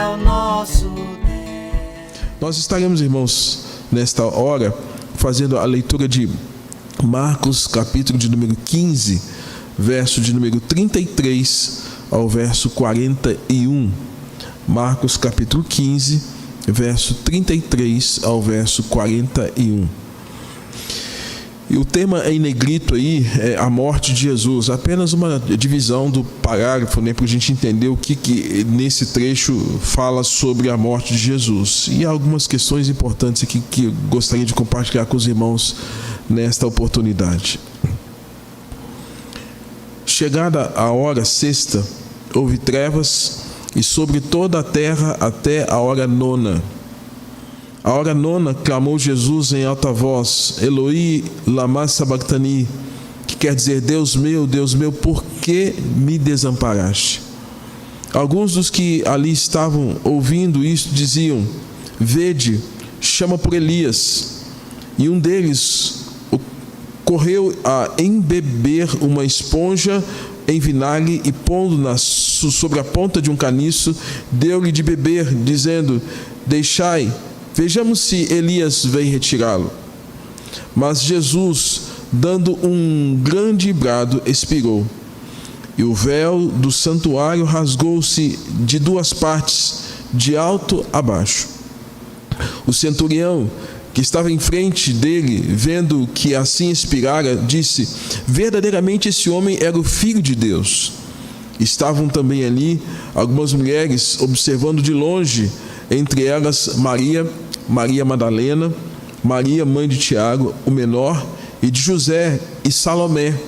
é o nosso Deus. Nós estaremos, irmãos, nesta hora, fazendo a leitura de Marcos, capítulo de número 15, verso de número 33 ao verso 41. Marcos, capítulo 15, verso 33 ao verso 41. E o tema em negrito aí é a morte de Jesus. Apenas uma divisão do parágrafo, né, para a gente entender o que nesse trecho fala sobre a morte de Jesus. E há algumas questões importantes aqui que eu gostaria de compartilhar com os irmãos nesta oportunidade. Chegada a hora sexta, houve trevas e sobre toda a terra até a hora nona. A hora nona clamou Jesus em alta voz: Eloi, lama sabachthani, que quer dizer: Deus meu, por que me desamparaste? Alguns dos que ali estavam ouvindo isto diziam: Vede, chama por Elias. E um deles correu a embeber uma esponja em vinagre e, pondo-na sobre a ponta de um caniço, deu-lhe de beber, dizendo: Deixai, vejamos se Elias vem retirá-lo. Mas Jesus, dando um grande brado, expirou. E o véu do santuário rasgou-se de duas partes, de alto a baixo. O centurião, que estava em frente dele, vendo que assim expirara, disse: Verdadeiramente esse homem era o Filho de Deus. Estavam também ali algumas mulheres observando de longe, entre elas Maria Madalena, Maria, mãe de Tiago, o menor, e de José e Salomé,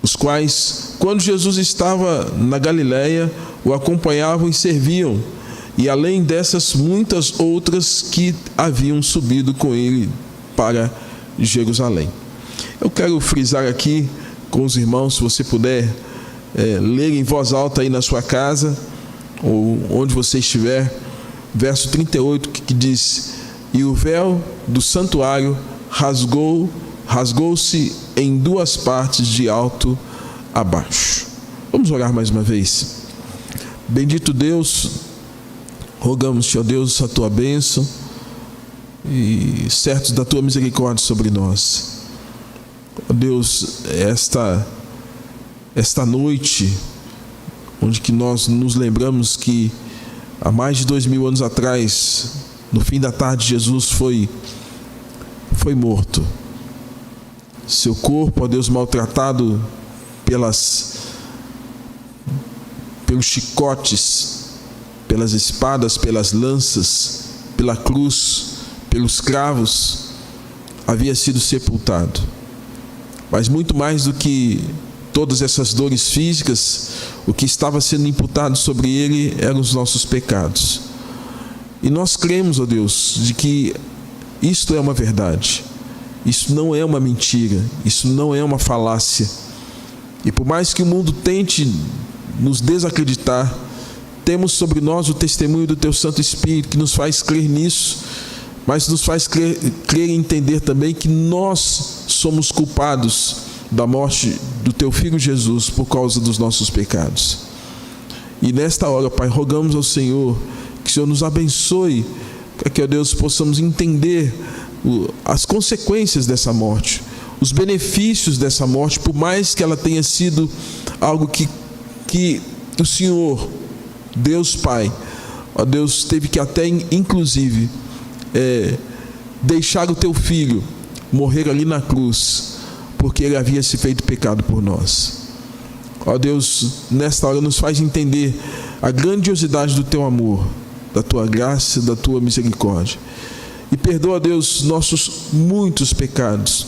os quais, quando Jesus estava na Galiléia, o acompanhavam e serviam, e além dessas muitas outras que haviam subido com ele para Jerusalém. Eu quero frisar aqui com os irmãos, se você puder ler em voz alta aí na sua casa, ou onde você estiver, verso 38, que diz: E o véu do santuário rasgou-se em duas partes, de alto a baixo. Vamos orar mais uma vez. Bendito Deus, rogamos-te, ó Deus, a tua bênção e certos da tua misericórdia sobre nós. Ó Deus, esta noite, onde que nós nos lembramos que há mais de 2000 anos atrás, no fim da tarde, Jesus foi morto. Seu corpo, ó Deus, maltratado pelos chicotes, pelas espadas, pelas lanças, pela cruz, pelos cravos, havia sido sepultado. Mas muito mais do que todas essas dores físicas, o que estava sendo imputado sobre ele eram os nossos pecados. E nós cremos, ó Deus, de que isto é uma verdade, isso não é uma mentira, isso não é uma falácia. E por mais que o mundo tente nos desacreditar, temos sobre nós o testemunho do Teu Santo Espírito, que nos faz crer nisso, mas nos faz crer e entender também que nós somos culpados da morte do Teu Filho Jesus por causa dos nossos pecados. E nesta hora, Pai, rogamos ao Senhor que o Senhor nos abençoe, para que, ó Deus, possamos entender as consequências dessa morte, os benefícios dessa morte, por mais que ela tenha sido algo que o Senhor, Deus Pai, ó Deus, teve que até inclusive deixar o Teu Filho morrer ali na cruz, porque Ele havia se feito pecado por nós. Ó Deus, nesta hora nos faz entender a grandiosidade do Teu amor, da Tua graça, da Tua misericórdia. E perdoa, Deus, nossos muitos pecados,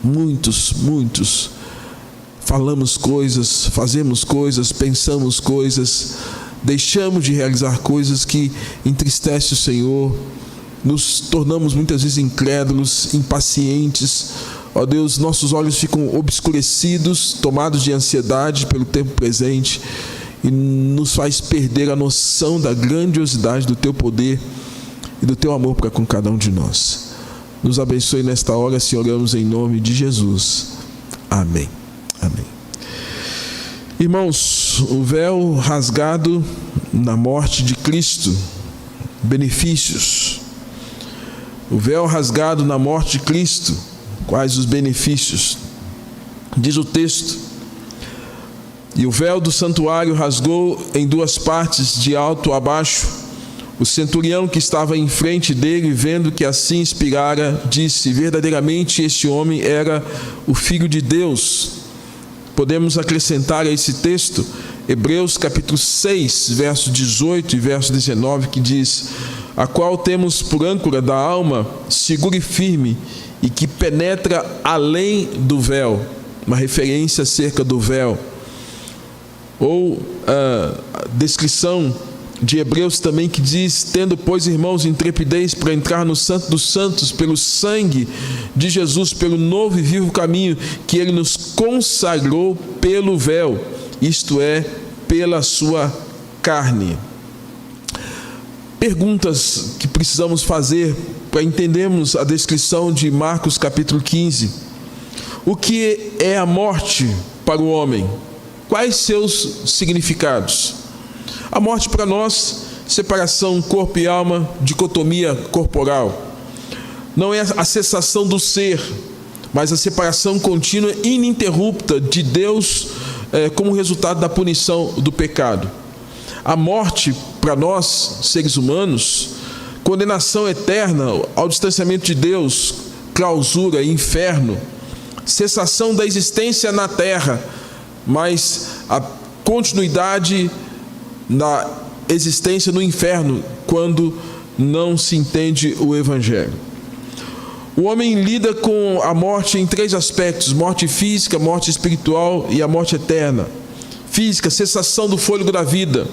muitos. Falamos coisas, fazemos coisas, pensamos coisas, deixamos de realizar coisas que entristecem o Senhor, nos tornamos muitas vezes incrédulos, impacientes. Ó Deus, nossos olhos ficam obscurecidos, tomados de ansiedade pelo tempo presente, e nos faz perder a noção da grandiosidade do Teu poder e do Teu amor para com cada um de nós. Nos abençoe nesta hora, se oramos em nome de Jesus. Amém. Amém. Irmãos, o véu rasgado na morte de Cristo. Benefícios. O véu rasgado na morte de Cristo. Quais os benefícios? Diz o texto: e o véu do santuário rasgou em duas partes, de alto a baixo. O centurião que estava em frente dele, vendo que assim expirara, disse: verdadeiramente este homem era o Filho de Deus. Podemos acrescentar a esse texto Hebreus capítulo 6, verso 18 e verso 19, que diz: a qual temos por âncora da alma, segura e firme, e que penetra além do véu. Uma referência acerca do véu. Ou a descrição de Hebreus também, que diz: tendo, pois, irmãos, intrepidez para entrar no Santo dos Santos, pelo sangue de Jesus, pelo novo e vivo caminho que Ele nos consagrou pelo véu, isto é, pela sua carne. Perguntas que precisamos fazer para entendermos a descrição de Marcos capítulo 15. O que é a morte para o homem? Quais seus significados? A morte para nós, separação corpo e alma, dicotomia corporal. Não é a cessação do ser, mas a separação contínua e ininterrupta de Deus como resultado da punição do pecado. A morte para nós, seres humanos, condenação eterna ao distanciamento de Deus, clausura, inferno, cessação da existência na terra, mas a continuidade na existência no inferno quando não se entende o Evangelho. O homem lida com a morte em três aspectos: morte física, morte espiritual e a morte eterna. Física, cessação do fôlego da vida.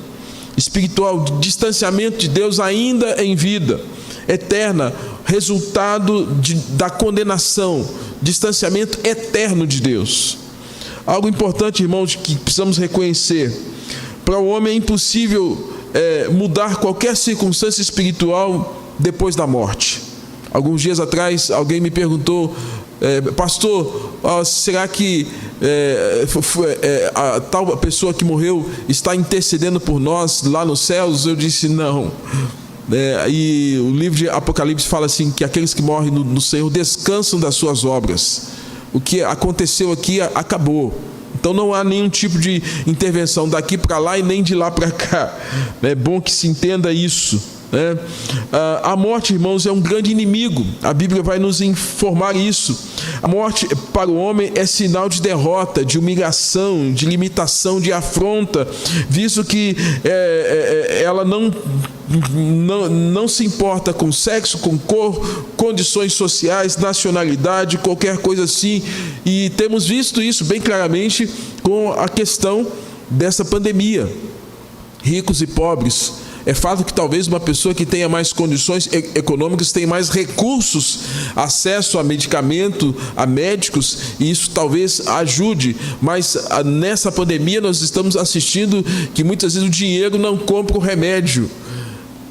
Espiritual, distanciamento de Deus ainda em vida. Eterna, resultado da condenação, distanciamento eterno de Deus. Algo importante, irmãos, que precisamos reconhecer: para o homem é impossível mudar qualquer circunstância espiritual depois da morte. Alguns dias atrás, alguém me perguntou: pastor, será que a tal pessoa que morreu está intercedendo por nós lá nos céus? Eu disse: não. E o livro de Apocalipse fala assim, que aqueles que morrem no Senhor descansam das suas obras. O que aconteceu aqui acabou. Então não há nenhum tipo de intervenção daqui para lá e nem de lá para cá. É bom que se entenda isso. A morte, irmãos, é um grande inimigo. A Bíblia vai nos informar isso. A morte para o homem é sinal de derrota, de humilhação, de limitação, de afronta, visto que ela não se importa com sexo, com cor, condições sociais, nacionalidade, qualquer coisa assim. E temos visto isso bem claramente com a questão dessa pandemia. Ricos e pobres. É fato que talvez uma pessoa que tenha mais condições econômicas tenha mais recursos, acesso a medicamento, a médicos, e isso talvez ajude. Mas nessa pandemia nós estamos assistindo que muitas vezes o dinheiro não compra o remédio.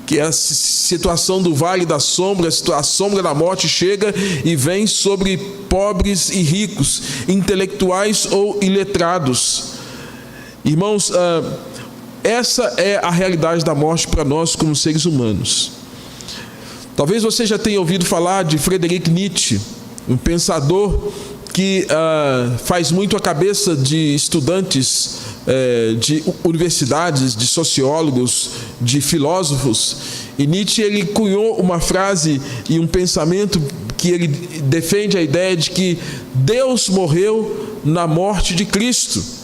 Que a situação do vale da sombra, a sombra da morte chega e vem sobre pobres e ricos, intelectuais ou iletrados. Irmãos, essa é a realidade da morte para nós como seres humanos. Talvez você já tenha ouvido falar de Friedrich Nietzsche, um pensador que faz muito a cabeça de estudantes de universidades, de sociólogos, de filósofos. E Nietzsche, ele cunhou uma frase e um pensamento que ele defende a ideia de que Deus morreu na morte de Cristo.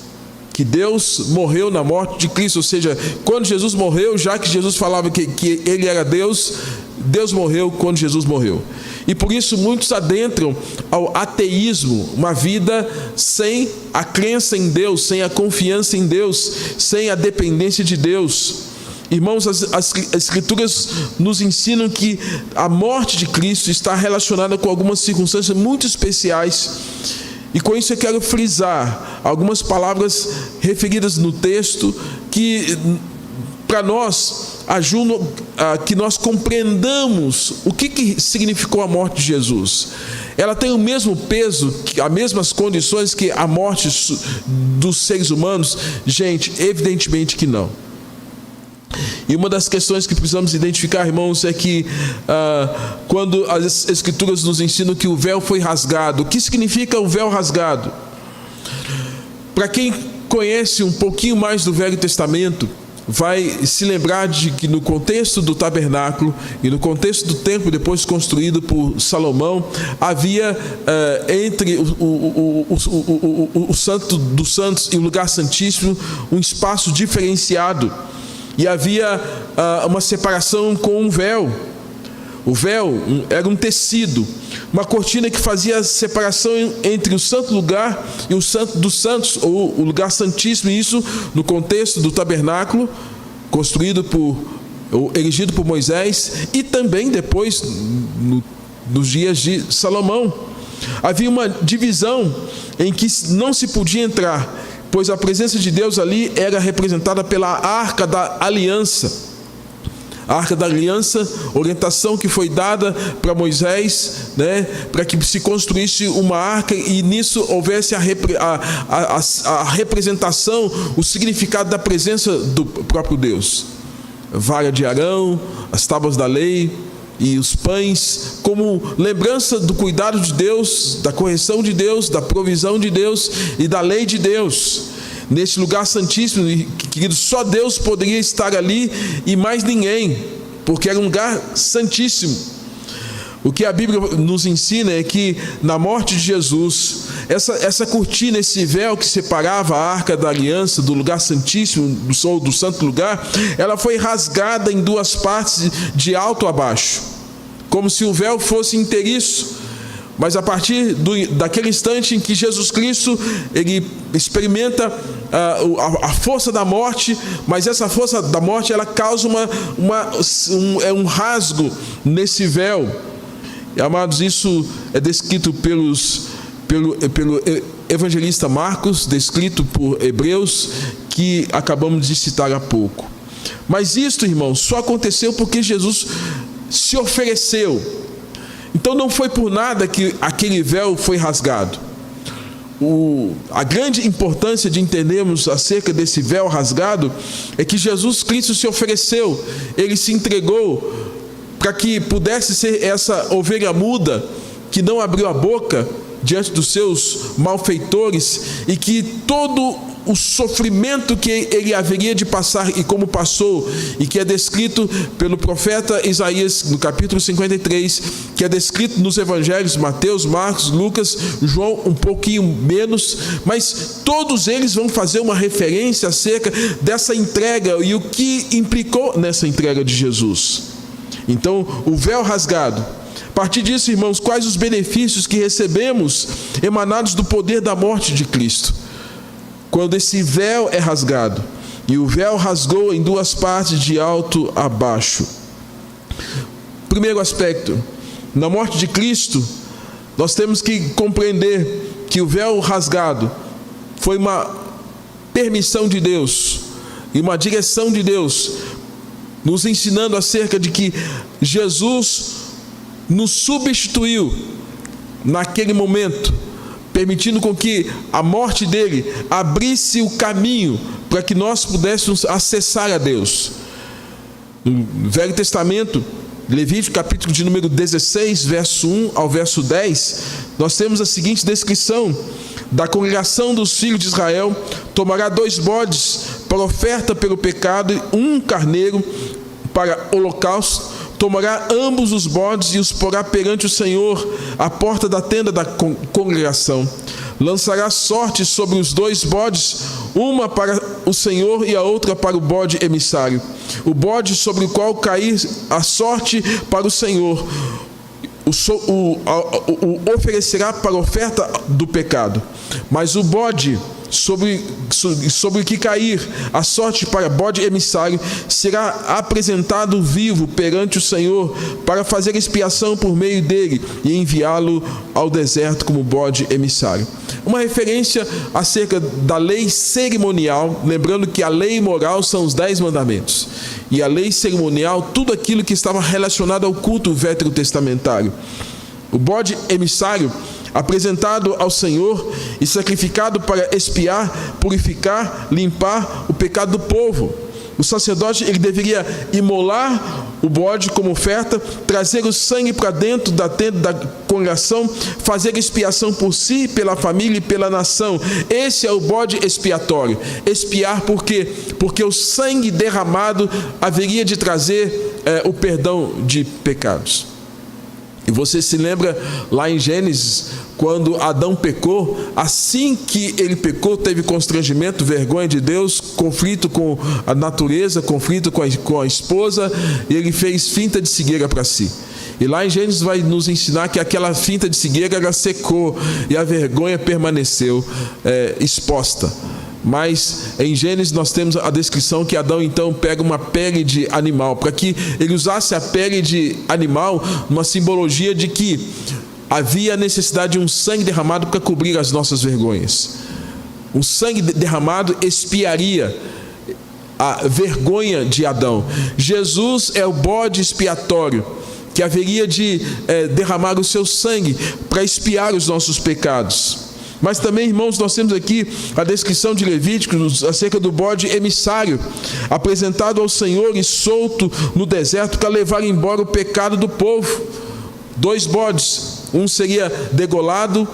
Que Deus morreu na morte de Cristo, ou seja, quando Jesus morreu, já que Jesus falava que Ele era Deus, Deus morreu quando Jesus morreu. E por isso muitos adentram ao ateísmo, uma vida sem a crença em Deus, sem a confiança em Deus, sem a dependência de Deus. Irmãos, as Escrituras nos ensinam que a morte de Cristo está relacionada com algumas circunstâncias muito especiais. E com isso eu quero frisar algumas palavras referidas no texto que para nós ajudam a que nós compreendamos o que significou a morte de Jesus. Ela tem o mesmo peso, as mesmas condições que a morte dos seres humanos? Gente, evidentemente que não. E uma das questões que precisamos identificar, irmãos, é que quando as Escrituras nos ensinam que o véu foi rasgado, o que significa o véu rasgado? Para quem conhece um pouquinho mais do Velho Testamento, vai se lembrar de que no contexto do tabernáculo e no contexto do templo depois construído por Salomão, havia entre o Santo dos Santos e o lugar santíssimo um espaço diferenciado, e havia uma separação com um véu. O véu era um tecido, uma cortina que fazia a separação entre o santo lugar e o santo dos santos, ou o lugar santíssimo, e isso no contexto do tabernáculo, erigido por Moisés, e também depois, nos dias de Salomão. Havia uma divisão em que não se podia entrar, pois a presença de Deus ali era representada pela Arca da Aliança. A Arca da Aliança, orientação que foi dada para Moisés, para que se construísse uma arca e nisso houvesse a representação, o significado da presença do próprio Deus. Vara de Arão, as tábuas da lei e os pães, como lembrança do cuidado de Deus, da correção de Deus, da provisão de Deus e da lei de Deus. Nesse lugar santíssimo, queridos, só Deus poderia estar ali e mais ninguém, porque era um lugar santíssimo. O que a Bíblia nos ensina é que na morte de Jesus, essa cortina, esse véu que separava a Arca da Aliança do lugar santíssimo, do santo lugar, ela foi rasgada em duas partes de alto a baixo, como se o véu fosse inteiriço. Mas a partir daquele instante em que Jesus Cristo ele experimenta a força da morte, mas essa força da morte ela causa um rasgo nesse véu. E, amados, isso é descrito pelo evangelista Marcos, descrito por Hebreus, que acabamos de citar há pouco. Mas isto, irmãos, só aconteceu porque Jesus se ofereceu. Então não foi por nada que aquele véu foi rasgado. A grande importância de entendermos acerca desse véu rasgado é que Jesus Cristo se ofereceu, Ele se entregou para que pudesse ser essa ovelha muda que não abriu a boca diante dos seus malfeitores, e que todo o sofrimento que ele haveria de passar e como passou, e que é descrito pelo profeta Isaías no capítulo 53, que é descrito nos evangelhos Mateus, Marcos, Lucas, João um pouquinho menos, mas todos eles vão fazer uma referência acerca dessa entrega e o que implicou nessa entrega de Jesus. Então, o véu rasgado. A partir disso, irmãos, quais os benefícios que recebemos emanados do poder da morte de Cristo? Quando esse véu é rasgado, e o véu rasgou em duas partes de alto a baixo. Primeiro aspecto, na morte de Cristo, nós temos que compreender que o véu rasgado foi uma permissão de Deus e uma direção de Deus, nos ensinando acerca de que Jesus nos substituiu naquele momento, permitindo com que a morte dele abrisse o caminho para que nós pudéssemos acessar a Deus. No Velho Testamento, Levítico capítulo de número 16, verso 1 ao verso 10, nós temos a seguinte descrição: da congregação dos filhos de Israel tomará 2 bodes para oferta pelo pecado e 1 carneiro para holocausto. Tomará ambos os bodes e os porá perante o Senhor à porta da tenda da congregação. Lançará sorte sobre os 2 bodes, uma para o Senhor e a outra para o bode emissário. O bode sobre o qual cair a sorte para o Senhor, o oferecerá para a oferta do pecado. Mas o bode sobre o que cair a sorte para bode emissário será apresentado vivo perante o Senhor para fazer expiação por meio dele e enviá-lo ao deserto como bode emissário. Uma referência acerca da lei cerimonial, lembrando que a lei moral são os 10 mandamentos, e a lei cerimonial, tudo aquilo que estava relacionado ao culto veterotestamentário. O bode emissário, apresentado ao Senhor e sacrificado para expiar, purificar, limpar o pecado do povo. o sacerdote ele deveria imolar o bode como oferta, trazer o sangue para dentro da tenda da congregação, fazer expiação por si, pela família e pela nação. Esse é o bode expiatório. Expiar por quê? Porque o sangue derramado haveria de trazer o perdão de pecados. E você se lembra lá em Gênesis, quando Adão pecou, assim que ele pecou, teve constrangimento, vergonha de Deus, conflito com a natureza, conflito com a esposa, e ele fez finta de figueira para si. E lá em Gênesis vai nos ensinar que aquela finta de figueira ela secou e a vergonha permaneceu exposta. Mas em Gênesis nós temos a descrição que Adão então pega uma pele de animal, para que ele usasse a pele de animal, uma simbologia de que havia necessidade de um sangue derramado para cobrir as nossas vergonhas. O sangue derramado expiaria a vergonha de Adão. Jesus é o bode expiatório que haveria de derramar o seu sangue para expiar os nossos pecados. Mas também, irmãos, nós temos aqui a descrição de Levíticos acerca do bode emissário, apresentado ao Senhor e solto no deserto para levar embora o pecado do povo. 2 bodes, um seria degolado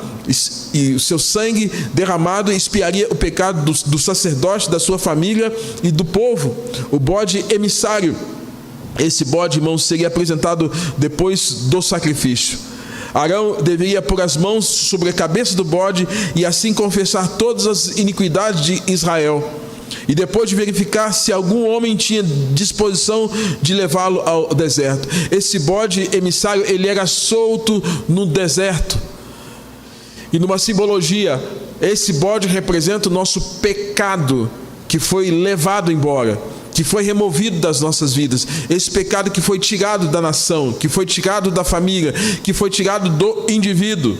e o seu sangue derramado expiaria o pecado do sacerdote, da sua família e do povo. O bode emissário, esse bode, irmãos, seria apresentado depois do sacrifício. Arão deveria pôr as mãos sobre a cabeça do bode e assim confessar todas as iniquidades de Israel. E depois de verificar se algum homem tinha disposição de levá-lo ao deserto. Esse bode emissário, ele era solto no deserto. E numa simbologia, esse bode representa o nosso pecado que foi levado embora, que foi removido das nossas vidas, esse pecado que foi tirado da nação, que foi tirado da família, que foi tirado do indivíduo.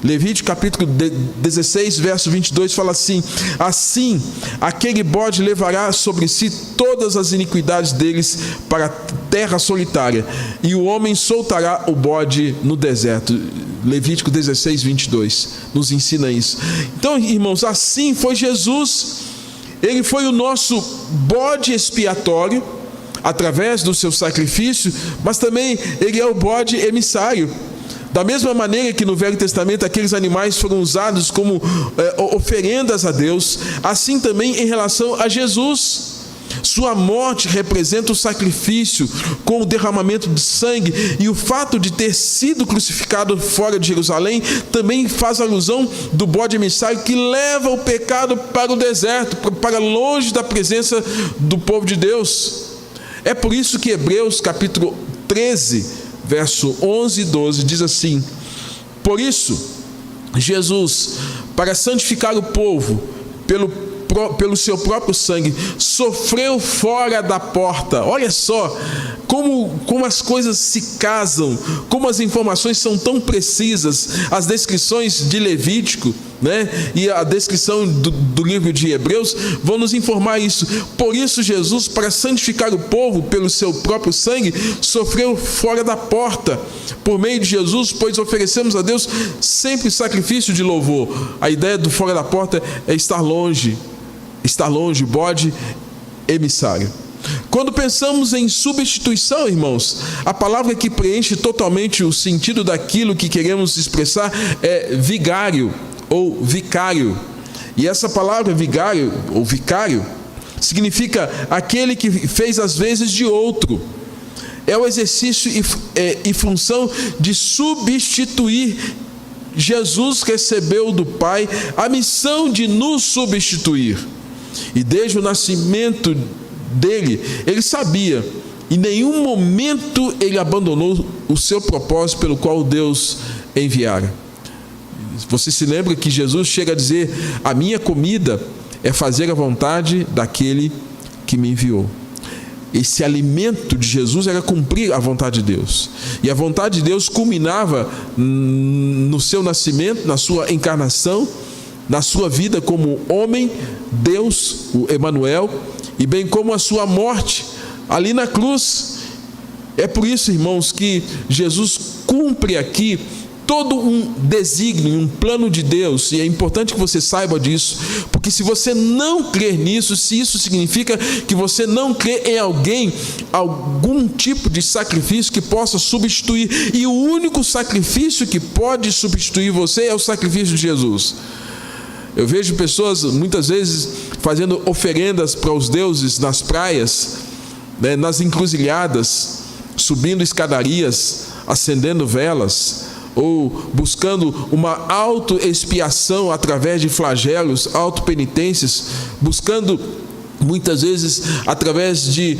Levítico capítulo 16, verso 22 fala assim: assim, aquele bode levará sobre si todas as iniquidades deles para a terra solitária, e o homem soltará o bode no deserto. Levítico 16, 22 nos ensina isso. Então, irmãos, assim foi Jesus. Ele foi o nosso bode expiatório, através do seu sacrifício, mas também ele é o bode emissário. Da mesma maneira que no Velho Testamento aqueles animais foram usados como oferendas a Deus, assim também em relação a Jesus. Sua morte representa o sacrifício com o derramamento de sangue, e o fato de ter sido crucificado fora de Jerusalém também faz alusão do bode emissário que leva o pecado para o deserto, para longe da presença do povo de Deus. É por isso que Hebreus capítulo 13, verso 11 e 12 diz assim: por isso, Jesus, para santificar o povo pelo seu próprio sangue, sofreu fora da porta. Olha só como as coisas se casam, como as informações são tão precisas. As descrições de Levítico, e a descrição do livro de Hebreus vão nos informar isso. Por isso Jesus, para santificar o povo pelo seu próprio sangue, sofreu fora da porta. Por meio de Jesus, pois oferecemos a Deus sempre sacrifício de louvor. A ideia do fora da porta é estar longe, bode emissário. Quando pensamos em substituição, irmãos, a palavra que preenche totalmente o sentido daquilo que queremos expressar é vigário ou vicário. E essa palavra vigário ou vicário significa aquele que fez as vezes de outro. É o exercício e função de substituir. Jesus recebeu do Pai a missão de nos substituir. E desde o nascimento dele, ele sabia, em nenhum momento ele abandonou o seu propósito pelo qual Deus enviara. Você se lembra que Jesus chega a dizer: a minha comida é fazer a vontade daquele que me enviou. Esse alimento de Jesus era cumprir a vontade de Deus. E a vontade de Deus culminava no seu nascimento, na sua encarnação, na sua vida como homem, Deus, o Emanuel, e bem como a sua morte ali na cruz. É por isso, irmãos, que Jesus cumpre aqui todo um desígnio, um plano de Deus, e é importante que você saiba disso, porque se você não crer nisso, se isso significa que você não crê em algum tipo de sacrifício que possa substituir, e o único sacrifício que pode substituir você é o sacrifício de Jesus. Eu vejo pessoas muitas vezes fazendo oferendas para os deuses nas praias, né, nas encruzilhadas, subindo escadarias, acendendo velas, ou buscando uma autoexpiação através de flagelos, autopenitências, buscando muitas vezes através de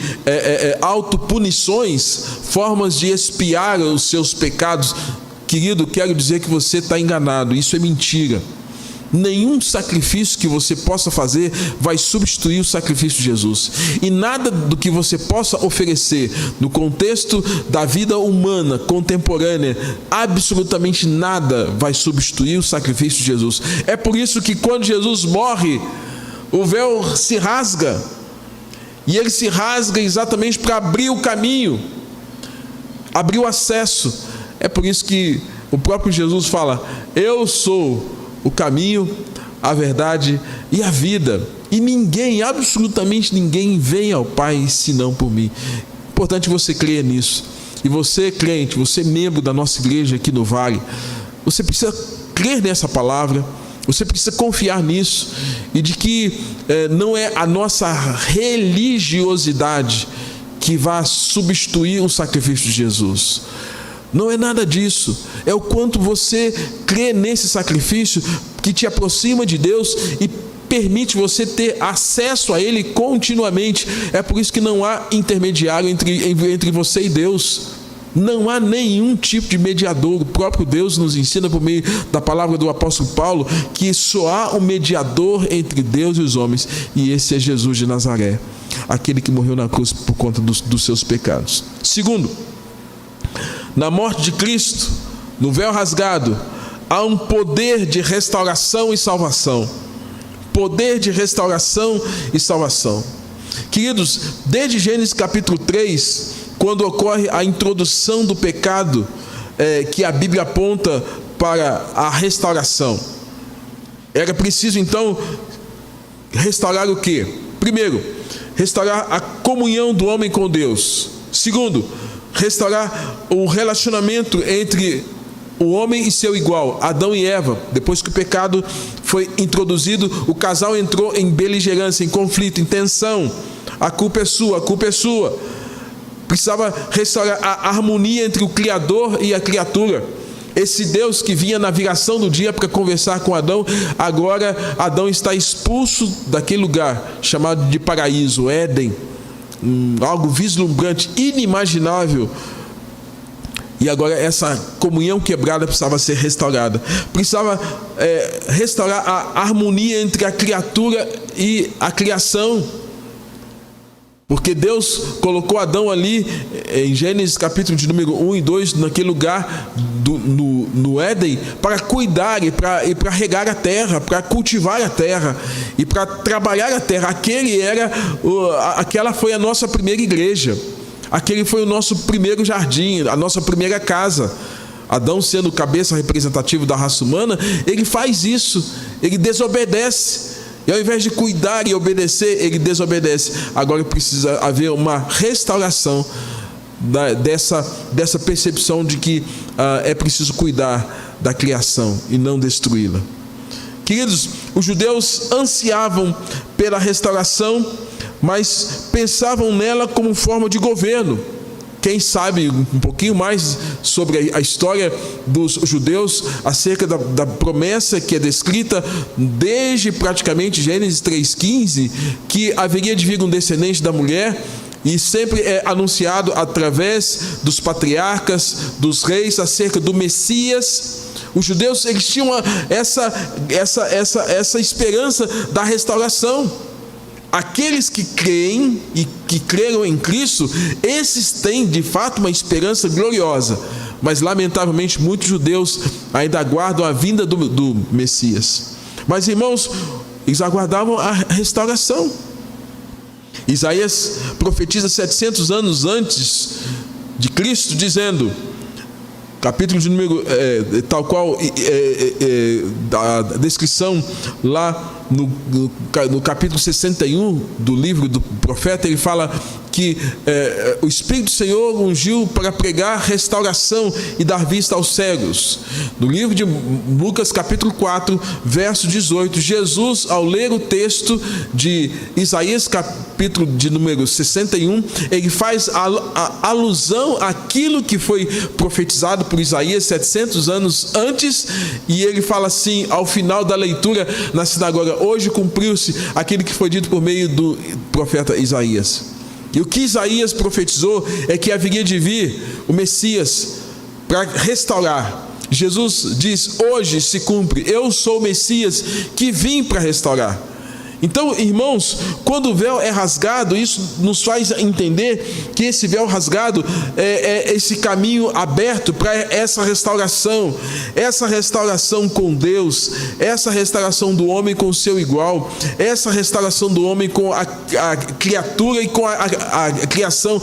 autopunições, formas de expiar os seus pecados. Querido, quero dizer que você está enganado, isso é mentira. Nenhum sacrifício que você possa fazer vai substituir o sacrifício de Jesus. E nada do que você possa oferecer no contexto da vida humana contemporânea, absolutamente nada vai substituir o sacrifício de Jesus. É por isso que quando Jesus morre, o véu se rasga. E ele se rasga exatamente para abrir o caminho, abrir o acesso. É por isso que o próprio Jesus fala: eu sou o caminho, a verdade e a vida, e ninguém, absolutamente ninguém, vem ao Pai senão por mim. Importante você crer nisso. E você, crente, você membro da nossa igreja aqui no Vale, você precisa crer nessa palavra, você precisa confiar nisso, e de que não é a nossa religiosidade que vai substituir o sacrifício de Jesus. Não é nada disso, é o quanto você crê nesse sacrifício que te aproxima de Deus e permite você ter acesso a Ele continuamente. É por isso que não há intermediário entre você e Deus. Não há nenhum tipo de mediador. O próprio Deus nos ensina por meio da palavra do apóstolo Paulo que só há um mediador entre Deus e os homens, e esse é Jesus de Nazaré, aquele que morreu na cruz por conta dos seus pecados. Segundo, na morte de Cristo, no véu rasgado, há um poder de restauração e salvação. Poder de restauração e salvação. Queridos, desde Gênesis capítulo 3, quando ocorre a introdução do pecado, que a Bíblia aponta para a restauração, era preciso então restaurar o quê? Primeiro, restaurar a comunhão do homem com Deus. Segundo, restaurar o relacionamento entre o homem e seu igual, Adão e Eva. Depois que o pecado foi introduzido, o casal entrou em beligerância, em conflito, em tensão. A culpa é sua, a culpa é sua. Precisava restaurar a harmonia entre o Criador e a criatura. Esse Deus que vinha na viração do dia para conversar com Adão, agora Adão está expulso daquele lugar chamado de paraíso, Éden. Algo vislumbrante, inimaginável. E agora essa comunhão quebrada precisava ser restaurada. Precisava restaurar a harmonia entre a criatura e a criação. Porque Deus colocou Adão ali, em Gênesis capítulo de número 1 e 2, naquele lugar no Éden, para cuidar e para regar a terra, para cultivar a terra e para trabalhar a terra. Aquela foi a nossa primeira igreja. Aquele foi o nosso primeiro jardim, a nossa primeira casa. Adão, sendo cabeça representativa da raça humana, ele faz isso, ele desobedece. E ao invés de cuidar e obedecer, ele desobedece. Agora precisa haver uma restauração dessa percepção de que é preciso cuidar da criação e não destruí-la. Queridos, os judeus ansiavam pela restauração, mas pensavam nela como forma de governo. Quem sabe um pouquinho mais sobre a história dos judeus, acerca da promessa que é descrita desde praticamente Gênesis 3,15, que haveria de vir um descendente da mulher, e sempre é anunciado através dos patriarcas, dos reis, acerca do Messias. Os judeus, eles tinham essa esperança da restauração. Aqueles que creem e que creram em Cristo, esses têm de fato uma esperança gloriosa. Mas lamentavelmente muitos judeus ainda aguardam a vinda do Messias. Mas irmãos, eles aguardavam a restauração. Isaías profetiza 700 anos antes de Cristo, dizendo: capítulo de número, tal qual a descrição lá no capítulo 61 do livro do profeta, ele fala que o Espírito do Senhor ungiu para pregar restauração e dar vista aos cegos. No livro de Lucas capítulo 4, verso 18, Jesus, ao ler o texto de Isaías capítulo de número 61, ele faz a alusão àquilo que foi profetizado por Isaías 700 anos antes, e ele fala assim, ao final da leitura na sinagoga: hoje cumpriu-se aquilo que foi dito por meio do profeta Isaías. E o que Isaías profetizou é que haveria de vir o Messias para restaurar. Jesus diz: hoje se cumpre, eu sou o Messias que vim para restaurar. Então, irmãos, quando o véu é rasgado, isso nos faz entender que esse véu rasgado é esse caminho aberto para essa restauração com Deus, essa restauração do homem com o seu igual, essa restauração do homem com a criatura e com a criação.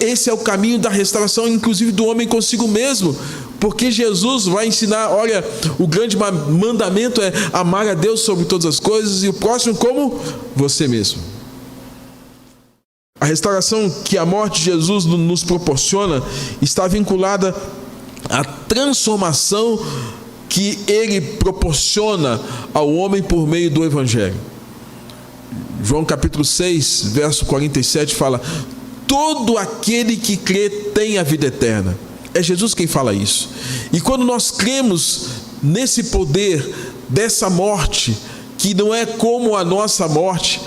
Esse é o caminho da restauração, inclusive do homem consigo mesmo. Porque Jesus vai ensinar, olha, o grande mandamento é amar a Deus sobre todas as coisas e o próximo como você mesmo. A restauração que a morte de Jesus nos proporciona está vinculada à transformação que ele proporciona ao homem por meio do Evangelho. João capítulo 6, verso 47 fala: todo aquele que crê tem a vida eterna. É Jesus quem fala isso. E quando nós cremos nesse poder dessa morte, que não é como a nossa morte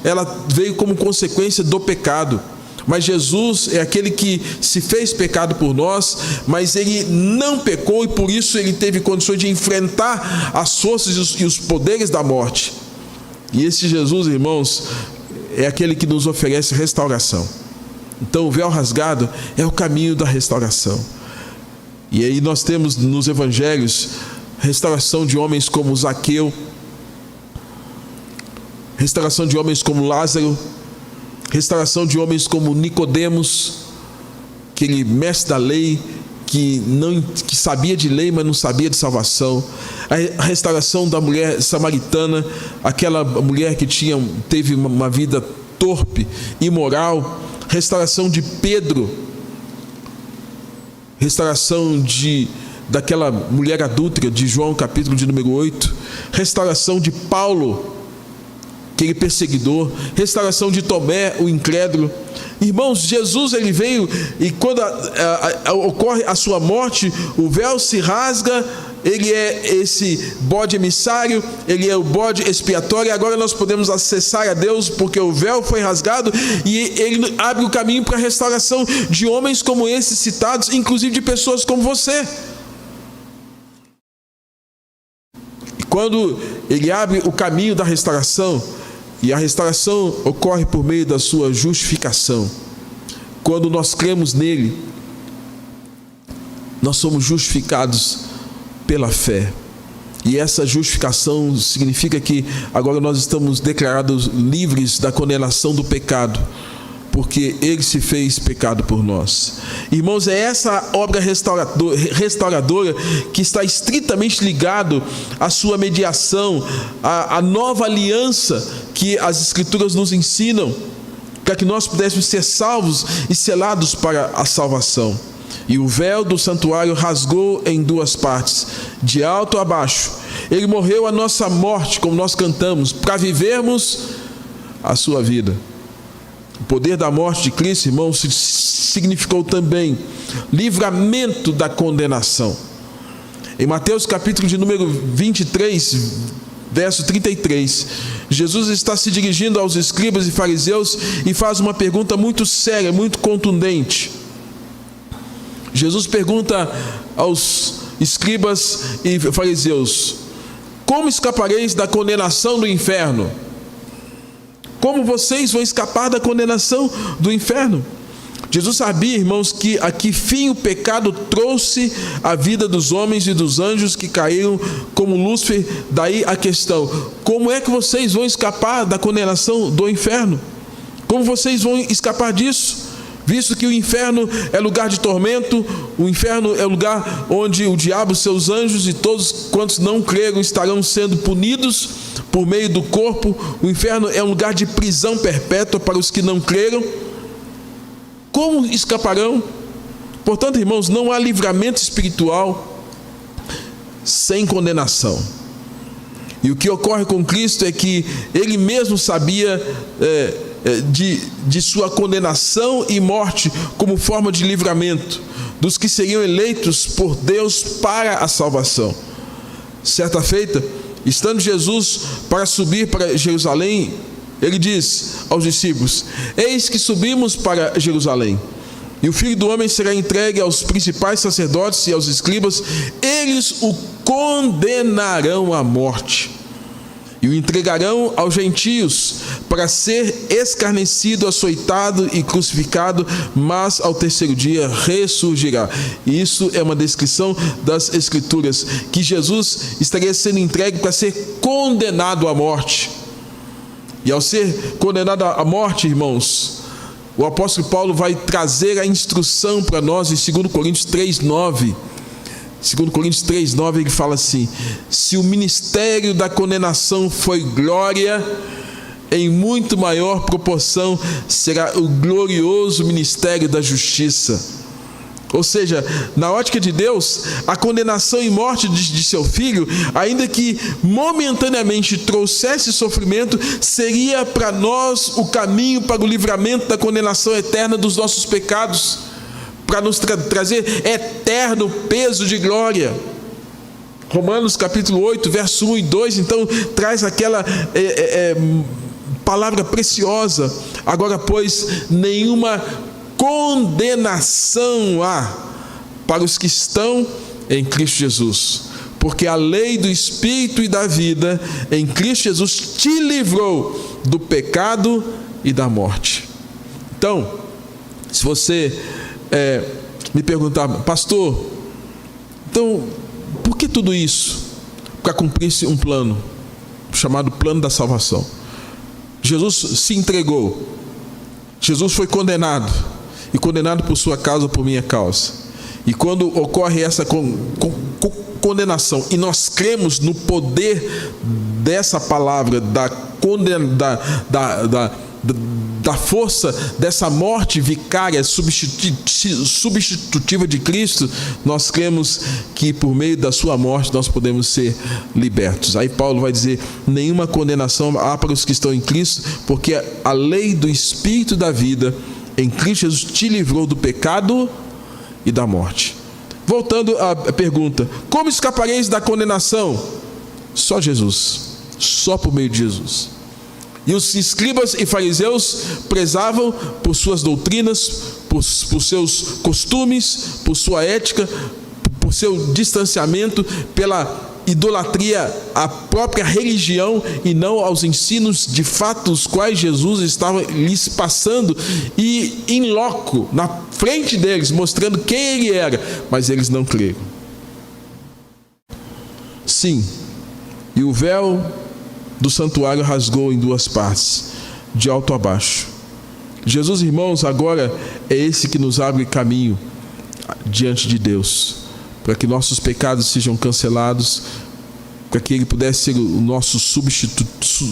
ela veio como consequência do pecado. Mas Jesus é aquele que se fez pecado por nós, mas ele não pecou e por isso ele teve condições de enfrentar as forças e os poderes da morte. E esse Jesus, irmãos, é aquele que nos oferece restauração. Então o véu rasgado é o caminho da restauração. E aí nós temos nos evangelhos restauração de homens como Zaqueu, restauração de homens como Lázaro, restauração de homens como Nicodemos, aquele mestre da lei que sabia de lei, mas não sabia de salvação. A restauração da mulher samaritana, aquela mulher que teve uma vida torpe, imoral. Restauração de Pedro, restauração daquela mulher adúltera de João capítulo de número 8, restauração de Paulo, aquele perseguidor, restauração de Tomé, o incrédulo. Irmãos, Jesus ele veio e quando ocorre a sua morte, o véu se rasga. Ele é esse bode emissário, ele é o bode expiatório, e agora nós podemos acessar a Deus porque o véu foi rasgado e ele abre o caminho para a restauração de homens como esses citados, inclusive de pessoas como você. E quando ele abre o caminho da restauração, e a restauração ocorre por meio da sua justificação, quando nós cremos nele, nós somos justificados pela fé. E essa justificação significa que agora nós estamos declarados livres da condenação do pecado, porque ele se fez pecado por nós. Irmãos, é essa obra restauradora que está estritamente ligado à sua mediação, à nova aliança que as Escrituras nos ensinam, para que nós pudéssemos ser salvos e selados para a salvação. E o véu do santuário rasgou em duas partes, de alto a baixo. Ele morreu a nossa morte, como nós cantamos, para vivermos a sua vida. O poder da morte de Cristo, irmãos, significou também livramento da condenação. Em Mateus capítulo de número 23, verso 33, Jesus está se dirigindo aos escribas e fariseus e faz uma pergunta muito séria, muito contundente. Jesus pergunta aos escribas e fariseus: como escapareis da condenação do inferno? Como vocês vão escapar da condenação do inferno? Jesus sabia, irmãos, que a que fim o pecado trouxe a vida dos homens e dos anjos que caíram como Lúcifer. Daí a questão: como é que vocês vão escapar da condenação do inferno? Como vocês vão escapar disso? Visto que o inferno é lugar de tormento, o inferno é lugar onde o diabo, seus anjos e todos quantos não creram estarão sendo punidos por meio do corpo. O inferno é um lugar de prisão perpétua para os que não creram. Como escaparão? Portanto, irmãos, não há livramento espiritual sem condenação. E o que ocorre com Cristo é que Ele mesmo sabia de sua condenação e morte como forma de livramento dos que seriam eleitos por Deus para a salvação. Certa feita, estando Jesus para subir para Jerusalém, Ele diz aos discípulos: eis que subimos para Jerusalém, e o Filho do Homem será entregue aos principais sacerdotes e aos escribas. Eles o condenarão à morte e o entregarão aos gentios para ser escarnecido, açoitado e crucificado, mas ao terceiro dia ressurgirá. E isso é uma descrição das Escrituras, que Jesus estaria sendo entregue para ser condenado à morte. E ao ser condenado à morte, irmãos, o apóstolo Paulo vai trazer a instrução para nós em 2 Coríntios 3:9. 2 Coríntios 3:9, ele fala assim: se o ministério da condenação foi glória, em muito maior proporção será o glorioso ministério da justiça. Ou seja, na ótica de Deus, a condenação e morte de seu filho, ainda que momentaneamente trouxesse sofrimento, seria para nós o caminho para o livramento da condenação eterna dos nossos pecados, para nos trazer eterno peso de glória. Romanos capítulo 8, verso 1 e 2, então traz aquela palavra preciosa: agora, pois, nenhuma condenação há para os que estão em Cristo Jesus, porque a lei do Espírito e da vida em Cristo Jesus te livrou do pecado e da morte. Então, se você me perguntar: pastor, então por que tudo isso? Para cumprir-se um plano, chamado plano da salvação. Jesus se entregou, Jesus foi condenado, e condenado por sua causa, por minha causa. E quando ocorre essa condenação, e nós cremos no poder dessa palavra, da força dessa morte vicária, substitutiva de Cristo, nós cremos que por meio da sua morte nós podemos ser libertos. Aí Paulo vai dizer: nenhuma condenação há para os que estão em Cristo, porque a lei do Espírito da vida em Cristo Jesus te livrou do pecado e da morte. Voltando à pergunta: como escapareis da condenação? Só Jesus, só por meio de Jesus. E os escribas e fariseus prezavam por suas doutrinas, por seus costumes, por sua ética, por seu distanciamento, pela idolatria à própria religião e não aos ensinos de fato os quais Jesus estava lhes passando, e em loco, na frente deles, mostrando quem ele era, mas eles não creram. Sim, e o véu do santuário rasgou em duas partes, de alto a baixo. Jesus, irmãos, agora é esse que nos abre caminho diante de Deus, para que nossos pecados sejam cancelados, para que Ele pudesse ser o nosso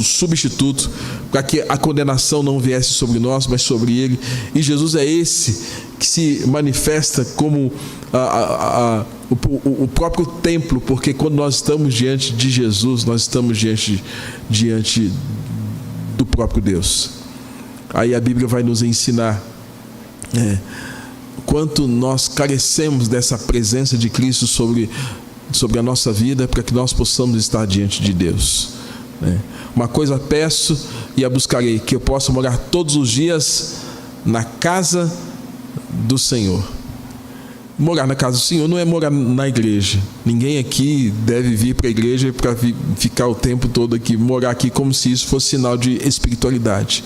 substituto, para que a condenação não viesse sobre nós, mas sobre Ele. E Jesus é esse que se manifesta como o próprio templo, porque quando nós estamos diante de Jesus, nós estamos diante do próprio Deus. Aí a Bíblia vai nos ensinar quanto nós carecemos dessa presença de Cristo sobre a nossa vida, para que nós possamos estar diante de Deus. Uma coisa peço e a buscarei, que eu possa morar todos os dias na casa do Senhor. Morar na casa do Senhor não é morar na igreja. Ninguém aqui deve vir para a igreja para ficar o tempo todo aqui, morar aqui como se isso fosse sinal de espiritualidade.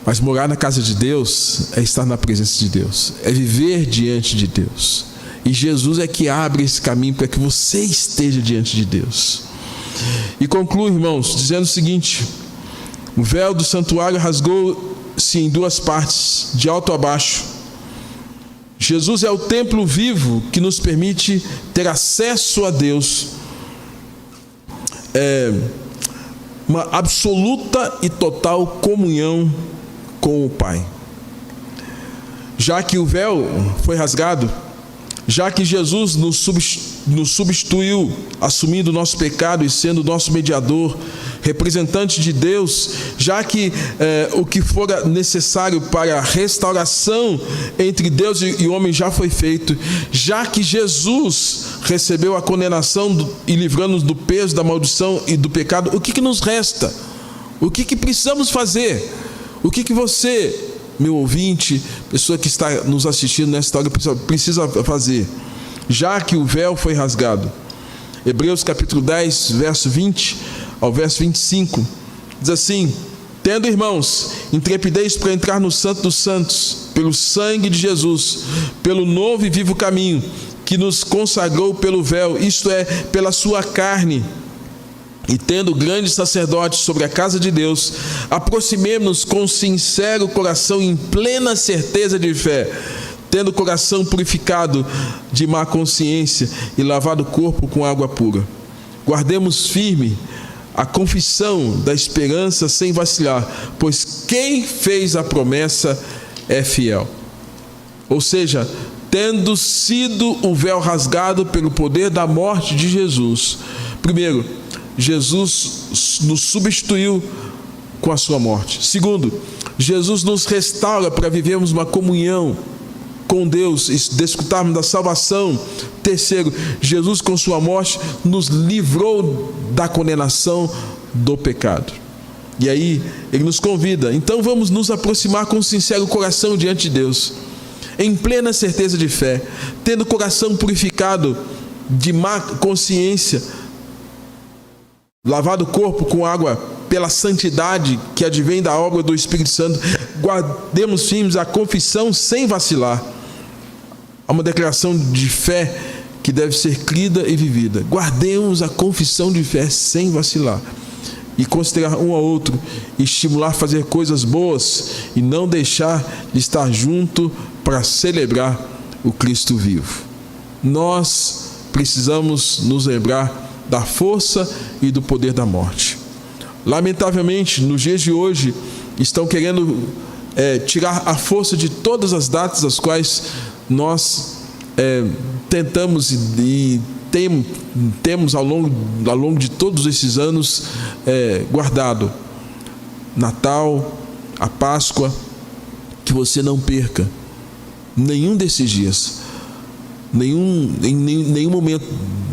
Mas morar na casa de Deus é estar na presença de Deus, é viver diante de Deus. E Jesus é que abre esse caminho para que você esteja diante de Deus. E conclui, irmãos, dizendo o seguinte: o véu do santuário rasgou divide-se em duas partes, de alto a baixo. Jesus é o templo vivo que nos permite ter acesso a Deus. Uma absoluta e total comunhão com o Pai. Já que o véu foi rasgado, já que Jesus nos substituiu, assumindo o nosso pecado e sendo nosso mediador, representante de Deus, já que o que fora necessário para a restauração entre Deus e o homem já foi feito, já que Jesus recebeu a condenação e livrando-nos do peso, da maldição e do pecado, o que nos resta? O que precisamos fazer? O que você, meu ouvinte, pessoa que está nos assistindo nesta hora, precisa fazer? Já que o véu foi rasgado. Hebreus capítulo 10, verso 20 ao verso 25, diz assim: tendo, irmãos, intrepidez para entrar no Santo dos Santos, pelo sangue de Jesus, pelo novo e vivo caminho, que nos consagrou pelo véu, isto é, pela sua carne, e tendo grande sacerdote sobre a casa de Deus, aproximemo-nos com sincero coração, em plena certeza de fé, tendo o coração purificado de má consciência e lavado o corpo com água pura. Guardemos firme a confissão da esperança sem vacilar, pois quem fez a promessa é fiel. Ou seja, tendo sido o véu rasgado pelo poder da morte de Jesus, primeiro, Jesus nos substituiu com a sua morte. Segundo, Jesus nos restaura para vivermos uma comunhão com Deus e desfrutarmos da salvação. Terceiro, Jesus com sua morte nos livrou da condenação do pecado. E aí ele nos convida, então vamos nos aproximar com sincero coração diante de Deus, em plena certeza de fé, tendo o coração purificado de má consciência, lavado o corpo com água pela santidade que advém da obra do Espírito Santo. Guardemos firmes a confissão sem vacilar. Há uma declaração de fé que deve ser crida e vivida. Guardemos a confissão de fé sem vacilar, e considerar um ao outro, e estimular a fazer coisas boas, e não deixar de estar junto para celebrar o Cristo vivo. Nós precisamos nos lembrar da força e do poder da morte. Lamentavelmente, nos dias de hoje, estão querendo tirar a força de todas as datas as quais nós tentamos e temos ao longo de todos esses anos guardado. Natal, a Páscoa, que você não perca nenhum desses dias, em nenhum momento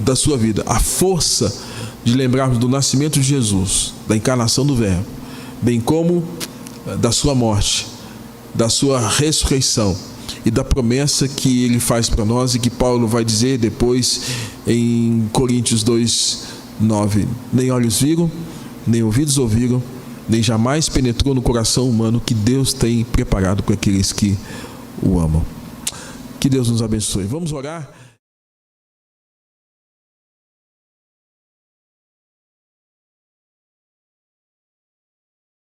da sua vida, a força de lembrarmos do nascimento de Jesus, da encarnação do Verbo, bem como da sua morte, da sua ressurreição e da promessa que ele faz para nós, e que Paulo vai dizer depois em Coríntios 2:9: nem olhos viram, nem ouvidos ouviram, nem jamais penetrou no coração humano que Deus tem preparado para aqueles que o amam. Que Deus nos abençoe. Vamos orar.